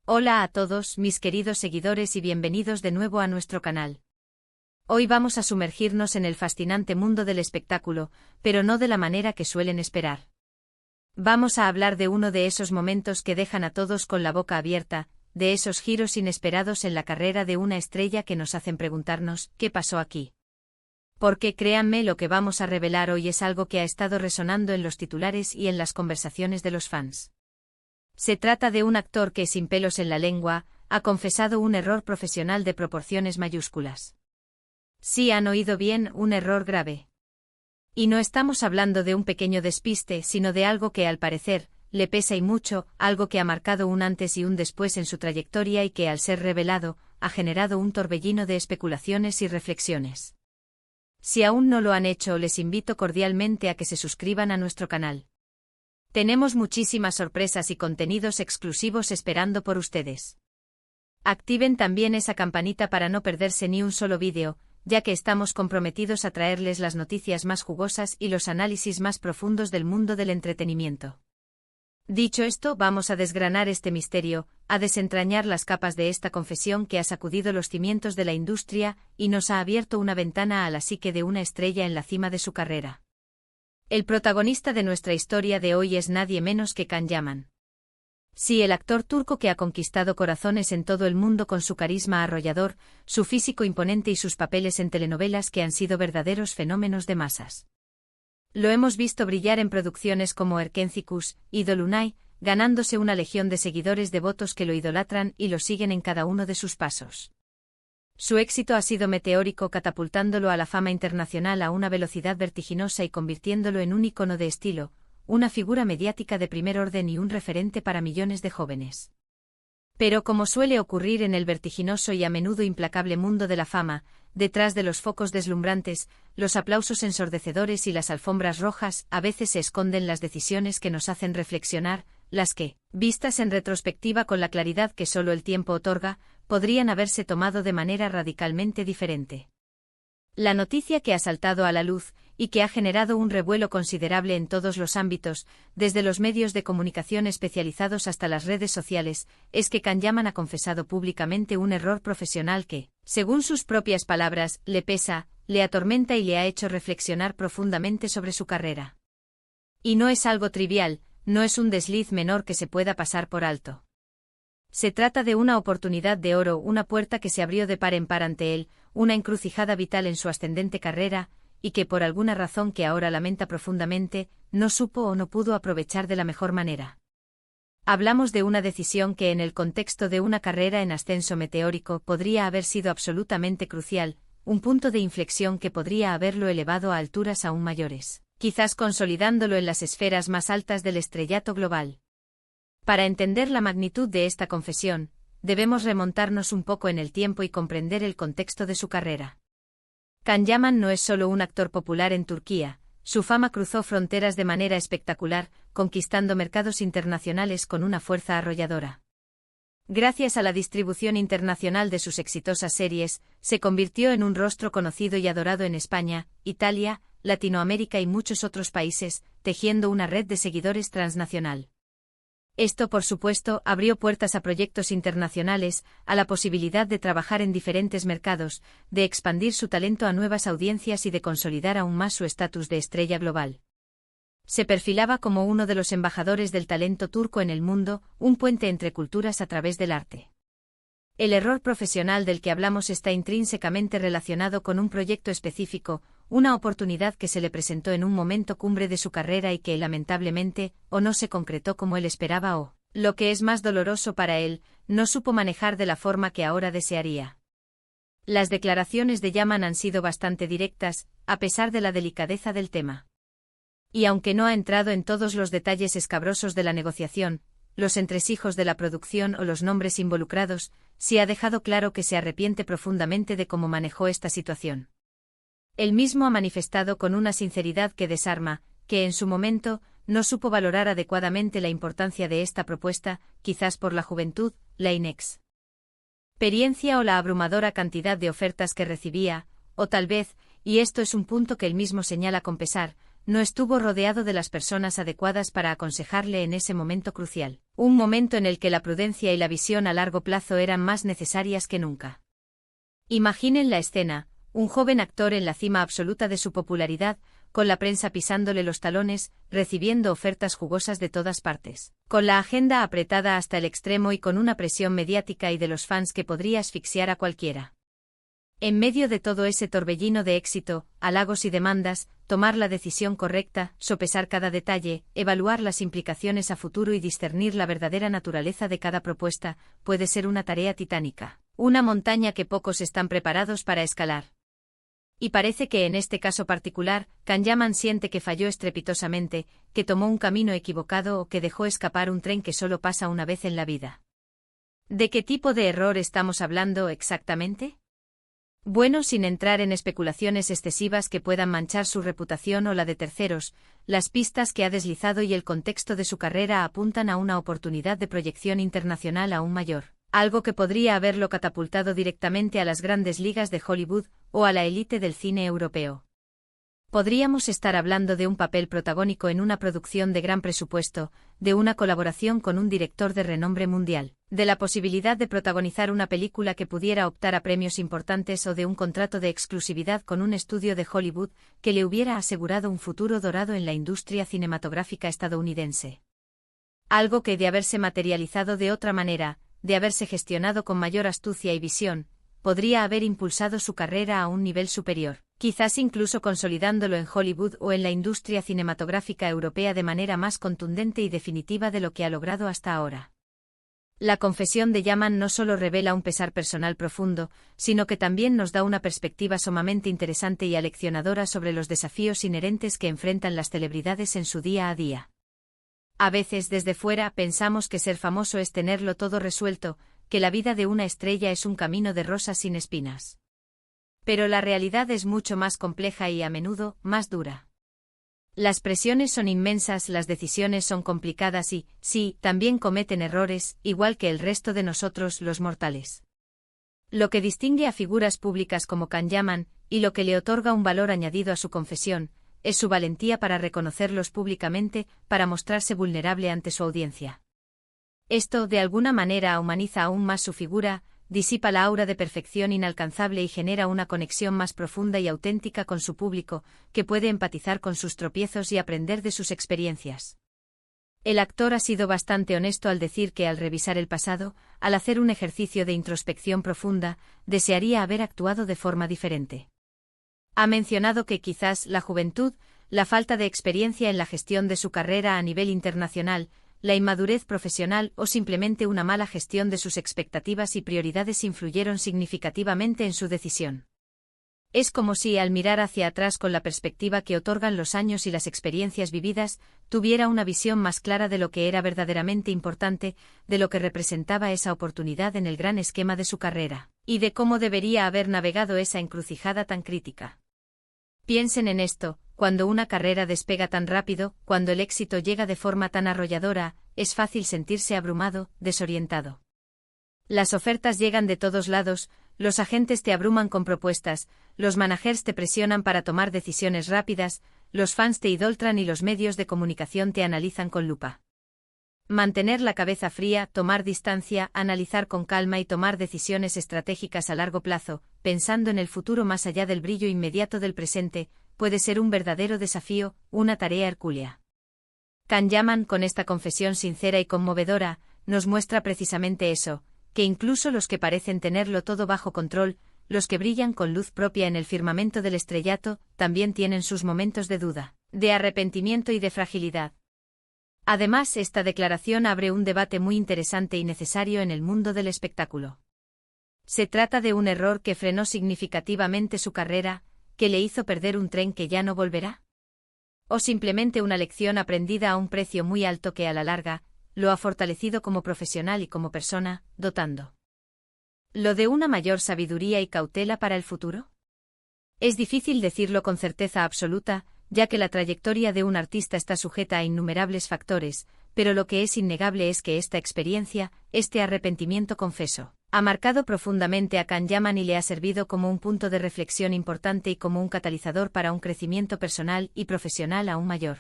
Hola a todos, mis queridos seguidores y bienvenidos de nuevo a nuestro canal. Hoy vamos a sumergirnos en el fascinante mundo del espectáculo, pero no de la manera que suelen esperar. Vamos a hablar de uno de esos momentos que dejan a todos con la boca abierta, de esos giros inesperados en la carrera de una estrella que nos hacen preguntarnos, ¿qué pasó aquí? Porque créanme, lo que vamos a revelar hoy es algo que ha estado resonando en los titulares y en las conversaciones de los fans. Se trata de un actor que, sin pelos en la lengua, ha confesado un error profesional de proporciones mayúsculas. Sí, han oído bien, un error grave. Y no estamos hablando de un pequeño despiste, sino de algo que, al parecer, le pesa y mucho, algo que ha marcado un antes y un después en su trayectoria y que, al ser revelado, ha generado un torbellino de especulaciones y reflexiones. Si aún no lo han hecho, les invito cordialmente a que se suscriban a nuestro canal. Tenemos muchísimas sorpresas y contenidos exclusivos esperando por ustedes. Activen también esa campanita para no perderse ni un solo vídeo, ya que estamos comprometidos a traerles las noticias más jugosas y los análisis más profundos del mundo del entretenimiento. Dicho esto, vamos a desgranar este misterio, a desentrañar las capas de esta confesión que ha sacudido los cimientos de la industria y nos ha abierto una ventana a la psique de una estrella en la cima de su carrera. El protagonista de nuestra historia de hoy es nadie menos que Can Yaman. Sí, el actor turco que ha conquistado corazones en todo el mundo con su carisma arrollador, su físico imponente y sus papeles en telenovelas que han sido verdaderos fenómenos de masas. Lo hemos visto brillar en producciones como Erkencikus y Dolunay, ganándose una legión de seguidores devotos que lo idolatran y lo siguen en cada uno de sus pasos. Su éxito ha sido meteórico, catapultándolo a la fama internacional a una velocidad vertiginosa y convirtiéndolo en un ícono de estilo, una figura mediática de primer orden y un referente para millones de jóvenes. Pero como suele ocurrir en el vertiginoso y a menudo implacable mundo de la fama, detrás de los focos deslumbrantes, los aplausos ensordecedores y las alfombras rojas, a veces se esconden las decisiones que nos hacen reflexionar, las que, vistas en retrospectiva con la claridad que solo el tiempo otorga, podrían haberse tomado de manera radicalmente diferente. La noticia que ha saltado a la luz, y que ha generado un revuelo considerable en todos los ámbitos, desde los medios de comunicación especializados hasta las redes sociales, es que Can Yaman ha confesado públicamente un error profesional que, según sus propias palabras, le pesa, le atormenta y le ha hecho reflexionar profundamente sobre su carrera. Y no es algo trivial, no es un desliz menor que se pueda pasar por alto. Se trata de una oportunidad de oro, una puerta que se abrió de par en par ante él, una encrucijada vital en su ascendente carrera, y que por alguna razón que ahora lamenta profundamente, no supo o no pudo aprovechar de la mejor manera. Hablamos de una decisión que en el contexto de una carrera en ascenso meteórico podría haber sido absolutamente crucial, un punto de inflexión que podría haberlo elevado a alturas aún mayores, quizás consolidándolo en las esferas más altas del estrellato global. Para entender la magnitud de esta confesión, debemos remontarnos un poco en el tiempo y comprender el contexto de su carrera. Can Yaman no es solo un actor popular en Turquía, su fama cruzó fronteras de manera espectacular, conquistando mercados internacionales con una fuerza arrolladora. Gracias a la distribución internacional de sus exitosas series, se convirtió en un rostro conocido y adorado en España, Italia, Latinoamérica y muchos otros países, tejiendo una red de seguidores transnacional. Esto, por supuesto, abrió puertas a proyectos internacionales, a la posibilidad de trabajar en diferentes mercados, de expandir su talento a nuevas audiencias y de consolidar aún más su estatus de estrella global. Se perfilaba como uno de los embajadores del talento turco en el mundo, un puente entre culturas a través del arte. El error profesional del que hablamos está intrínsecamente relacionado con un proyecto específico, una oportunidad que se le presentó en un momento cumbre de su carrera y que, lamentablemente, o no se concretó como él esperaba o, lo que es más doloroso para él, no supo manejar de la forma que ahora desearía. Las declaraciones de Yaman han sido bastante directas, a pesar de la delicadeza del tema. Y aunque no ha entrado en todos los detalles escabrosos de la negociación, los entresijos de la producción o los nombres involucrados, sí ha dejado claro que se arrepiente profundamente de cómo manejó esta situación. Él mismo ha manifestado con una sinceridad que desarma, que en su momento, no supo valorar adecuadamente la importancia de esta propuesta, quizás por la juventud, la inexperiencia o la abrumadora cantidad de ofertas que recibía, o tal vez, y esto es un punto que él mismo señala con pesar, no estuvo rodeado de las personas adecuadas para aconsejarle en ese momento crucial, un momento en el que la prudencia y la visión a largo plazo eran más necesarias que nunca. Imaginen la escena, un joven actor en la cima absoluta de su popularidad, con la prensa pisándole los talones, recibiendo ofertas jugosas de todas partes, con la agenda apretada hasta el extremo y con una presión mediática y de los fans que podría asfixiar a cualquiera. En medio de todo ese torbellino de éxito, halagos y demandas, tomar la decisión correcta, sopesar cada detalle, evaluar las implicaciones a futuro y discernir la verdadera naturaleza de cada propuesta, puede ser una tarea titánica, una montaña que pocos están preparados para escalar. Y parece que en este caso particular, Kanyaman siente que falló estrepitosamente, que tomó un camino equivocado o que dejó escapar un tren que solo pasa una vez en la vida. ¿De qué tipo de error estamos hablando exactamente? Bueno, sin entrar en especulaciones excesivas que puedan manchar su reputación o la de terceros, las pistas que ha deslizado y el contexto de su carrera apuntan a una oportunidad de proyección internacional aún mayor, algo que podría haberlo catapultado directamente a las grandes ligas de Hollywood o a la élite del cine europeo. Podríamos estar hablando de un papel protagónico en una producción de gran presupuesto, de una colaboración con un director de renombre mundial, de la posibilidad de protagonizar una película que pudiera optar a premios importantes o de un contrato de exclusividad con un estudio de Hollywood que le hubiera asegurado un futuro dorado en la industria cinematográfica estadounidense. Algo que, de haberse materializado de otra manera, de haberse gestionado con mayor astucia y visión, podría haber impulsado su carrera a un nivel superior, quizás incluso consolidándolo en Hollywood o en la industria cinematográfica europea de manera más contundente y definitiva de lo que ha logrado hasta ahora. La confesión de Yaman no solo revela un pesar personal profundo, sino que también nos da una perspectiva sumamente interesante y aleccionadora sobre los desafíos inherentes que enfrentan las celebridades en su día a día. A veces desde fuera pensamos que ser famoso es tenerlo todo resuelto, que la vida de una estrella es un camino de rosas sin espinas. Pero la realidad es mucho más compleja y a menudo más dura. Las presiones son inmensas, las decisiones son complicadas y, sí, también cometen errores, igual que el resto de nosotros los mortales. Lo que distingue a figuras públicas como Kanyaman, y lo que le otorga un valor añadido a su confesión, es su valentía para reconocerlos públicamente, para mostrarse vulnerable ante su audiencia. Esto, de alguna manera, humaniza aún más su figura, disipa la aura de perfección inalcanzable y genera una conexión más profunda y auténtica con su público, que puede empatizar con sus tropiezos y aprender de sus experiencias. El actor ha sido bastante honesto al decir que al revisar el pasado, al hacer un ejercicio de introspección profunda, desearía haber actuado de forma diferente. Ha mencionado que quizás la juventud, la falta de experiencia en la gestión de su carrera a nivel internacional, la inmadurez profesional o simplemente una mala gestión de sus expectativas y prioridades influyeron significativamente en su decisión. Es como si, al mirar hacia atrás con la perspectiva que otorgan los años y las experiencias vividas, tuviera una visión más clara de lo que era verdaderamente importante, de lo que representaba esa oportunidad en el gran esquema de su carrera, y de cómo debería haber navegado esa encrucijada tan crítica. Piensen en esto, cuando una carrera despega tan rápido, cuando el éxito llega de forma tan arrolladora, es fácil sentirse abrumado, desorientado. Las ofertas llegan de todos lados, los agentes te abruman con propuestas, los managers te presionan para tomar decisiones rápidas, los fans te idolatran y los medios de comunicación te analizan con lupa. Mantener la cabeza fría, tomar distancia, analizar con calma y tomar decisiones estratégicas a largo plazo, pensando en el futuro más allá del brillo inmediato del presente, puede ser un verdadero desafío, una tarea hercúlea. Kanyaman, con esta confesión sincera y conmovedora, nos muestra precisamente eso, que incluso los que parecen tenerlo todo bajo control, los que brillan con luz propia en el firmamento del estrellato, también tienen sus momentos de duda, de arrepentimiento y de fragilidad. Además, esta declaración abre un debate muy interesante y necesario en el mundo del espectáculo. ¿Se trata de un error que frenó significativamente su carrera, que le hizo perder un tren que ya no volverá? ¿O simplemente una lección aprendida a un precio muy alto que a la larga, lo ha fortalecido como profesional y como persona, dotando lo de una mayor sabiduría y cautela para el futuro? Es difícil decirlo con certeza absoluta, ya que la trayectoria de un artista está sujeta a innumerables factores, pero lo que es innegable es que esta experiencia, este arrepentimiento confeso, Ha marcado profundamente a Can Yaman y le ha servido como un punto de reflexión importante y como un catalizador para un crecimiento personal y profesional aún mayor.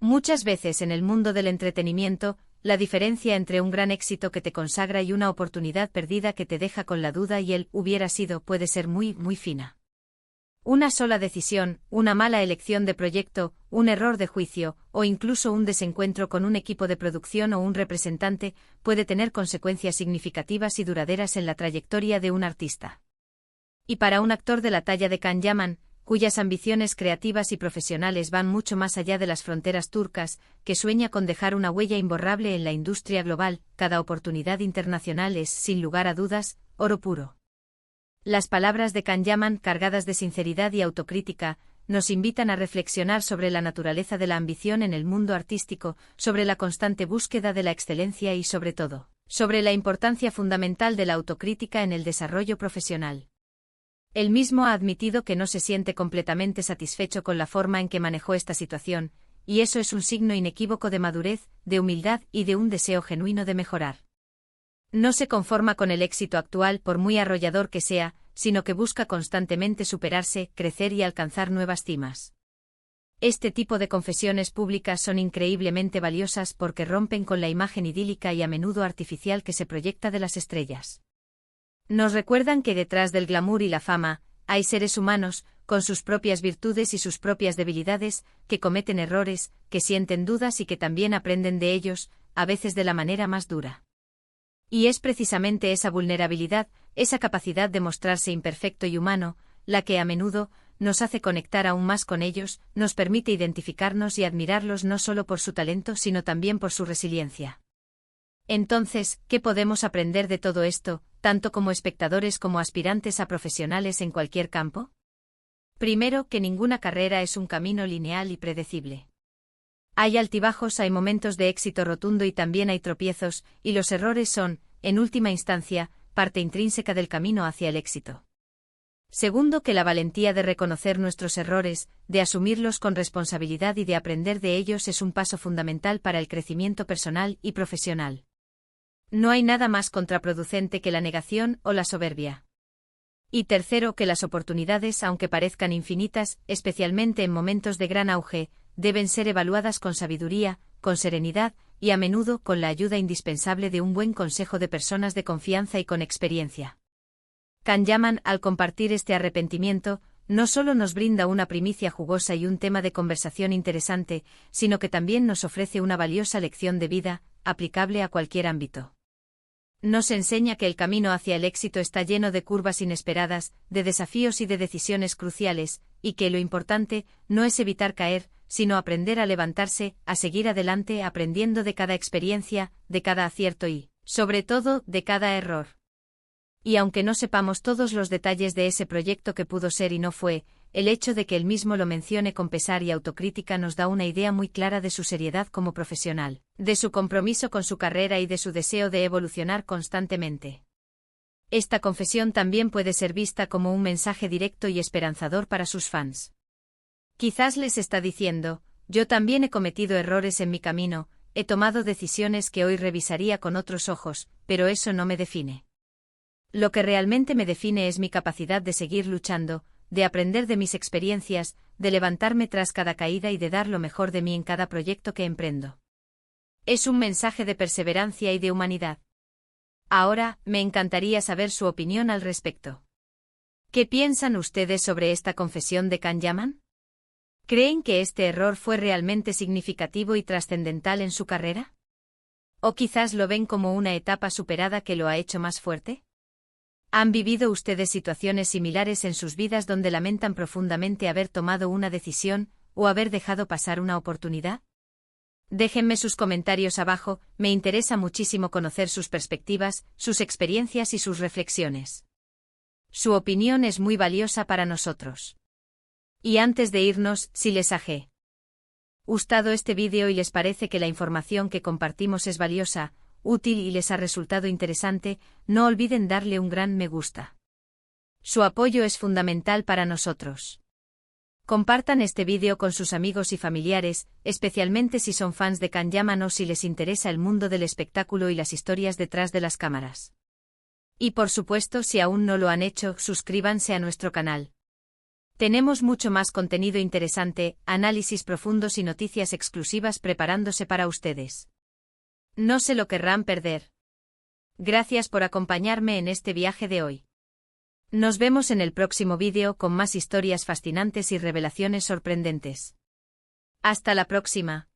Muchas veces en el mundo del entretenimiento, la diferencia entre un gran éxito que te consagra y una oportunidad perdida que te deja con la duda y el hubiera sido puede ser muy, muy fina. Una sola decisión, una mala elección de proyecto, un error de juicio, o incluso un desencuentro con un equipo de producción o un representante, puede tener consecuencias significativas y duraderas en la trayectoria de un artista. Y para un actor de la talla de Can Yaman, cuyas ambiciones creativas y profesionales van mucho más allá de las fronteras turcas, que sueña con dejar una huella imborrable en la industria global, cada oportunidad internacional es, sin lugar a dudas, oro puro. Las palabras de Can Yaman, cargadas de sinceridad y autocrítica, nos invitan a reflexionar sobre la naturaleza de la ambición en el mundo artístico, sobre la constante búsqueda de la excelencia y sobre todo, sobre la importancia fundamental de la autocrítica en el desarrollo profesional. Él mismo ha admitido que no se siente completamente satisfecho con la forma en que manejó esta situación, y eso es un signo inequívoco de madurez, de humildad y de un deseo genuino de mejorar. No se conforma con el éxito actual por muy arrollador que sea, sino que busca constantemente superarse, crecer y alcanzar nuevas cimas. Este tipo de confesiones públicas son increíblemente valiosas porque rompen con la imagen idílica y a menudo artificial que se proyecta de las estrellas. Nos recuerdan que detrás del glamour y la fama, hay seres humanos, con sus propias virtudes y sus propias debilidades, que cometen errores, que sienten dudas y que también aprenden de ellos, a veces de la manera más dura. Y es precisamente esa vulnerabilidad, esa capacidad de mostrarse imperfecto y humano, la que a menudo nos hace conectar aún más con ellos, nos permite identificarnos y admirarlos no solo por su talento sino también por su resiliencia. Entonces, ¿qué podemos aprender de todo esto, tanto como espectadores como aspirantes a profesionales en cualquier campo? Primero, que ninguna carrera es un camino lineal y predecible. Hay altibajos, hay momentos de éxito rotundo y también hay tropiezos, y los errores son, en última instancia, parte intrínseca del camino hacia el éxito. Segundo, que la valentía de reconocer nuestros errores, de asumirlos con responsabilidad y de aprender de ellos es un paso fundamental para el crecimiento personal y profesional. No hay nada más contraproducente que la negación o la soberbia. Y tercero, que las oportunidades, aunque parezcan infinitas, especialmente en momentos de gran auge, deben ser evaluadas con sabiduría, con serenidad, y a menudo con la ayuda indispensable de un buen consejo de personas de confianza y con experiencia. Can Yaman, al compartir este arrepentimiento, no solo nos brinda una primicia jugosa y un tema de conversación interesante, sino que también nos ofrece una valiosa lección de vida, aplicable a cualquier ámbito. Nos enseña que el camino hacia el éxito está lleno de curvas inesperadas, de desafíos y de decisiones cruciales, y que lo importante no es evitar caer, sino aprender a levantarse, a seguir adelante aprendiendo de cada experiencia, de cada acierto y, sobre todo, de cada error. Y aunque no sepamos todos los detalles de ese proyecto que pudo ser y no fue, el hecho de que él mismo lo mencione con pesar y autocrítica nos da una idea muy clara de su seriedad como profesional, de su compromiso con su carrera y de su deseo de evolucionar constantemente. Esta confesión también puede ser vista como un mensaje directo y esperanzador para sus fans. Quizás les está diciendo, yo también he cometido errores en mi camino, he tomado decisiones que hoy revisaría con otros ojos, pero eso no me define. Lo que realmente me define es mi capacidad de seguir luchando, de aprender de mis experiencias, de levantarme tras cada caída y de dar lo mejor de mí en cada proyecto que emprendo. Es un mensaje de perseverancia y de humanidad. Ahora, me encantaría saber su opinión al respecto. ¿Qué piensan ustedes sobre esta confesión de Can Yaman? ¿Creen que este error fue realmente significativo y trascendental en su carrera? ¿O quizás lo ven como una etapa superada que lo ha hecho más fuerte? ¿Han vivido ustedes situaciones similares en sus vidas donde lamentan profundamente haber tomado una decisión o haber dejado pasar una oportunidad? Déjenme sus comentarios abajo, me interesa muchísimo conocer sus perspectivas, sus experiencias y sus reflexiones. Su opinión es muy valiosa para nosotros. Y antes de irnos, si les ha gustado este vídeo y les parece que la información que compartimos es valiosa, útil y les ha resultado interesante, no olviden darle un gran me gusta. Su apoyo es fundamental para nosotros. Compartan este vídeo con sus amigos y familiares, especialmente si son fans de Can Yaman o si les interesa el mundo del espectáculo y las historias detrás de las cámaras. Y por supuesto, si aún no lo han hecho, suscríbanse a nuestro canal. Tenemos mucho más contenido interesante, análisis profundos y noticias exclusivas preparándose para ustedes. No se lo querrán perder. Gracias por acompañarme en este viaje de hoy. Nos vemos en el próximo vídeo con más historias fascinantes y revelaciones sorprendentes. Hasta la próxima.